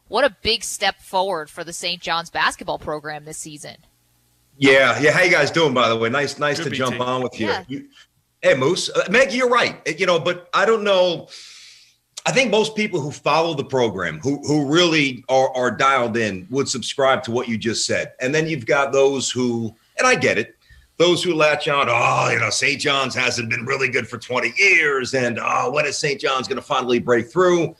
what a big step forward for the St. John's basketball program this season. Yeah. How you guys doing, by the way? Nice Good to BT. jump on with you. Yeah. Hey, Moose. Maggie, you're right. But I don't know. I think most people who follow the program, who really are dialed in, would subscribe to what you just said. And then you've got those who, and I get it, those who latch on, St. John's hasn't been really good for 20 years. And, when is St. John's going to finally break through?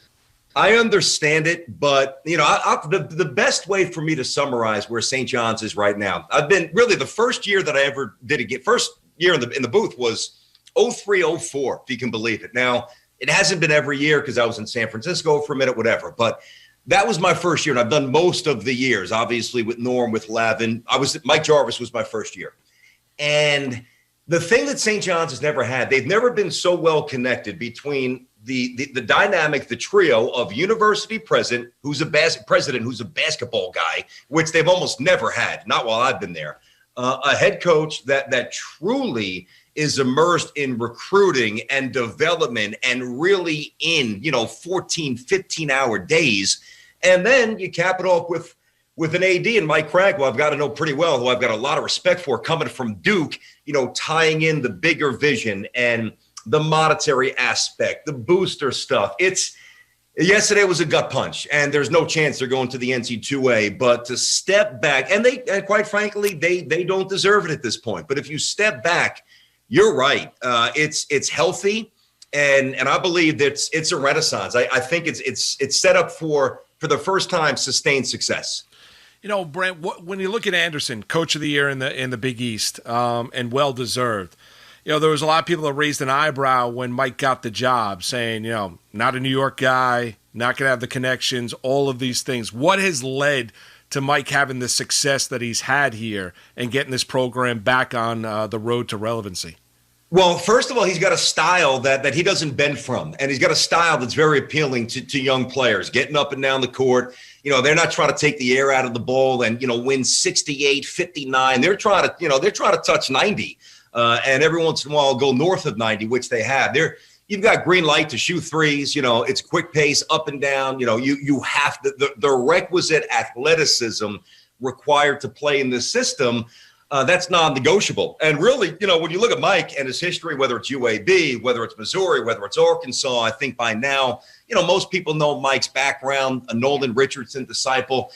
I understand it, but, the best way for me to summarize where St. John's is right now, I've been really the first year that I ever did it. First year in the booth was 03-04, if you can believe it. Now, it hasn't been every year because I was in San Francisco for a minute, whatever. But that was my first year, and I've done most of the years, obviously, with Norm, with Lavin. Mike Jarvis was my first year. And the thing that St. John's has never had, they've never been so well connected between the dynamic, the trio of university president, who's a basketball guy, which they've almost never had, not while I've been there, a head coach that truly is immersed in recruiting and development and really in, 14, 15-hour days. And then you cap it off with an AD and Mike Craig, who I've got to know pretty well, who I've got a lot of respect for, coming from Duke, tying in the bigger vision and the monetary aspect, the booster stuff. Yesterday was a gut punch, and there's no chance they're going to the NC2A, but to step back, and quite frankly, they don't deserve it at this point. But if you step back, you're right. It's healthy, and I believe that it's a renaissance. I think it's set up for the first time sustained success. Brent, when you look at Anderson, Coach of the Year in the Big East, and well deserved. There was a lot of people that raised an eyebrow when Mike got the job, saying, not a New York guy, not going to have the connections, all of these things. What has led to Mike having the success that he's had here and getting this program back on the road to relevancy? Well, first of all, he's got a style that he doesn't bend from, and he's got a style that's very appealing to young players, getting up and down the court. They're not trying to take the air out of the ball and, win 68, 59. They're trying to touch 90. And every once in a while go north of 90, which they have. You've got green light to shoot threes. It's quick pace, up and down. You have the requisite athleticism required to play in this system. That's non-negotiable. And really, when you look at Mike and his history, whether it's UAB, whether it's Missouri, whether it's Arkansas, I think by now, most people know Mike's background, a Nolan Richardson disciple.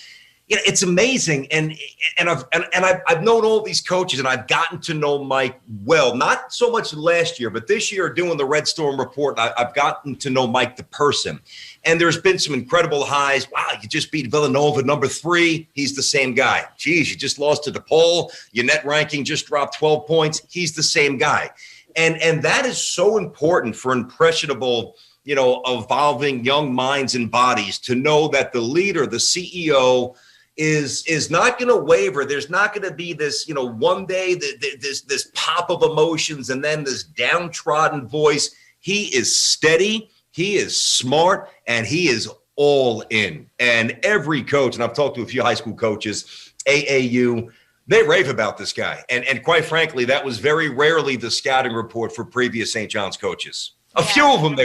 It's amazing, and I've known all these coaches, and I've gotten to know Mike well. Not so much last year, but this year doing the Red Storm report, I've gotten to know Mike the person. And there's been some incredible highs. Wow, you just beat Villanova, number 3. He's the same guy. Geez, you just lost to DePaul. Your net ranking just dropped 12 points. He's the same guy, and that is so important for impressionable, evolving young minds and bodies to know that the leader, the CEO, is not going to waver. There's not going to be this, one day this pop of emotions and then this downtrodden voice. He is steady, he is smart, and he is all in. And every coach, and I've talked to a few high school coaches, AAU, they rave about this guy. And quite frankly, that was very rarely the scouting report for previous St. John's coaches. A few of them,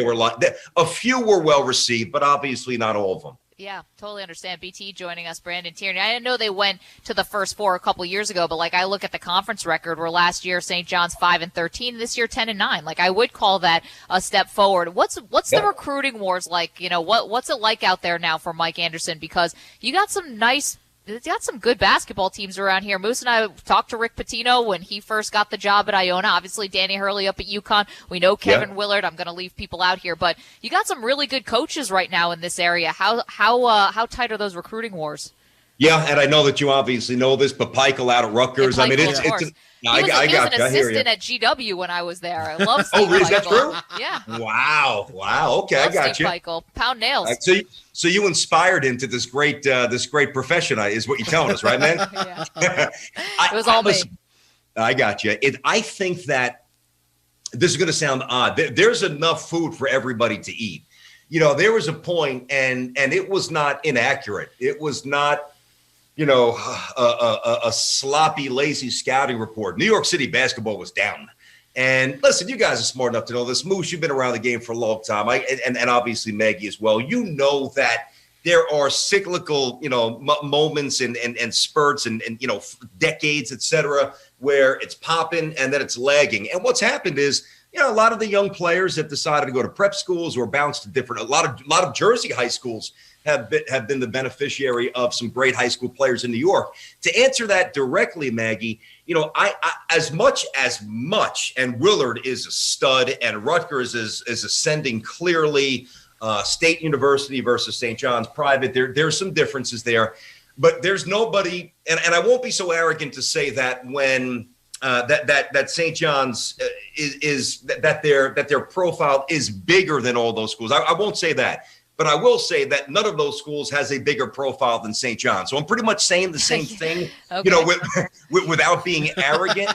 a few were well received, but obviously not all of them. Yeah, totally understand. BT joining us, Brandon Tierney. I didn't know they went to the first 4 a couple years ago, but I look at the conference record where last year St. John's 5-13, this year 10-9. I would call that a step forward. What's the recruiting wars like? What's it like out there now for Mike Anderson? Because you got some good basketball teams around here. Moose and I talked to Rick Pitino when he first got the job at Iona. Obviously, Danny Hurley up at UConn. We know Kevin Willard. I'm going to leave people out here, but you got some really good coaches right now in this area. How tight are those recruiting wars? Yeah, and I know that you obviously know this, but Peichel out at Rutgers. Peichel, I mean, he was an assistant at GW when I was there. I love Steve Is that true? Yeah. Wow. Okay, I got Steve you. Peichel. Pound nails. So you inspired him to this great profession, is what you're telling us, right, man? Yeah. It was all me. I got you. I think that this is going to sound odd. There's enough food for everybody to eat. There was a point, and it was not inaccurate. It was not, a sloppy, lazy scouting report. New York City basketball was down. And listen, you guys are smart enough to know this. Moose, you've been around the game for a long time. And obviously Maggie as well. You know that there are cyclical, moments and spurts and decades, et cetera, where it's popping and then it's lagging. And what's happened is, a lot of the young players have decided to go to prep schools or bounce to different. A lot of Jersey high schools have been the beneficiary of some great high school players in New York. To answer that directly, Maggie, I as much, and Willard is a stud, and Rutgers is ascending clearly. State University versus St. John's private. There's some differences there, but there's nobody, and I won't be so arrogant to say that when that St. John's that their profile is bigger than all those schools. I won't say that, but I will say that none of those schools has a bigger profile than St. John's. So I'm pretty much saying the same thing, Okay. Without being arrogant.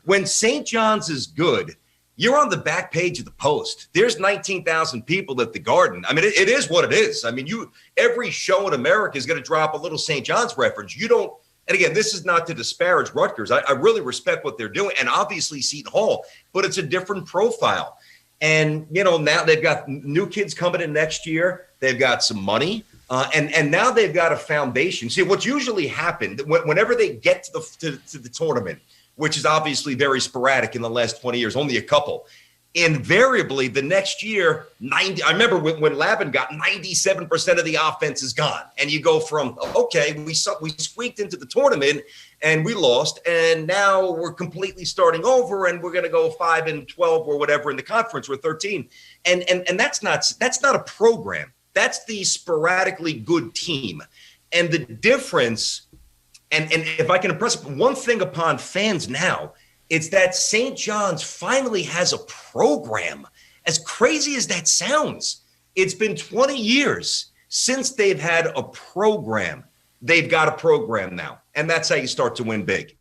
When St. John's is good, you're on the back page of the Post. There's 19,000 people at the Garden. I mean, it is what it is. I mean, every show in America is going to drop a little St. John's reference. You don't, and again, this is not to disparage Rutgers. I really respect what they're doing, and obviously Seton Hall, but it's a different profile. And, now they've got new kids coming in next year. They've got some money, and now they've got a foundation. See, what's usually happened whenever they get to the tournament, which is obviously very sporadic in the last 20 years, only a couple. Invariably, the next year, I remember when Lavin got 97% of the offense is gone. And you go from, okay, we squeaked into the tournament and we lost, and now we're completely starting over and we're going to go 5-12 or whatever in the conference, or 13. And that's not a program. That's the sporadically good team. And the difference, and if I can impress one thing upon fans now, it's that St. John's finally has a program. As crazy as that sounds, it's been 20 years since they've had a program. They've got a program now, and that's how you start to win big.